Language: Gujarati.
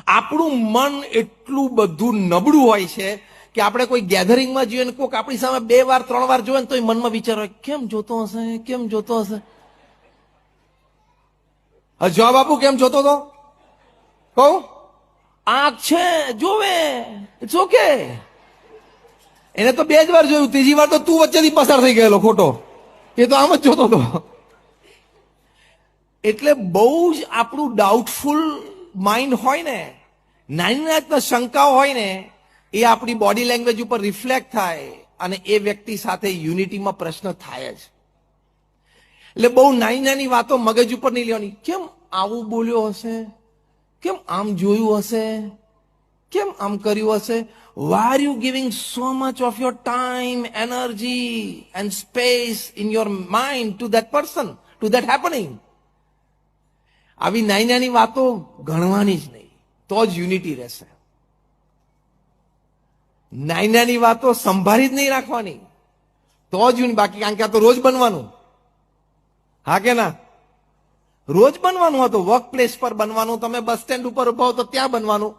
આપણું મન એટલું બધું નબળું હોય છે કે આપણે કોઈ ગેધરિંગમાં જોઈએ ને કોઈક આપણી સામે 2 વાર 3 વાર જોવે ને તો એ મનમાં વિચાર હોય, કેમ જોતો હશે, કેમ જોતો હશે. જવાબ આપું કેમ જોતો હતો? કહું, આંખ છે જોવે, ઇટ્સ ઓકે. એને તો 2 જ વાર જોયું, ત્રીજી વાર તો તું વચ્ચેથી પસાર થઈ ગયેલો ખોટો, એ તો આમ જ જોતો હતો. એટલે બહુ જ આપણું ડાઉટફુલ માઇન્ડ હોય ને, નાની શંકાઓ હોય ને, એ આપણી બોડી લેંગ્વેજ ઉપર રિફ્લેક્ટ થાય અને એ વ્યક્તિ સાથે યુનિટીમાં પ્રશ્ન થાય જ. એટલે બહુ નાની વાતો મગજ ઉપર નહીં લેવાની. કેમ આવું બોલ્યો હશે, કેમ આમ જોયું હશે, કેમ આમ કર્યું હશે. Why are you giving so much of your time, energy and space in your mind to that person, to that happening? આવી નાની વાતો ગણવાની જ નહીં, તો જ યુનિટી રહેશે. નાની વાતો સંભાળી જ નહીં રાખવાની, તો જ બાકી, કારણ કે આ તો રોજ બનવાનું. હા કે ના? રોજ બનવાનું હતું. વર્ક પ્લેસ પર બનવાનું, તમે બસ સ્ટેન્ડ ઉપર ઉભા હો તો ત્યાં બનવાનું.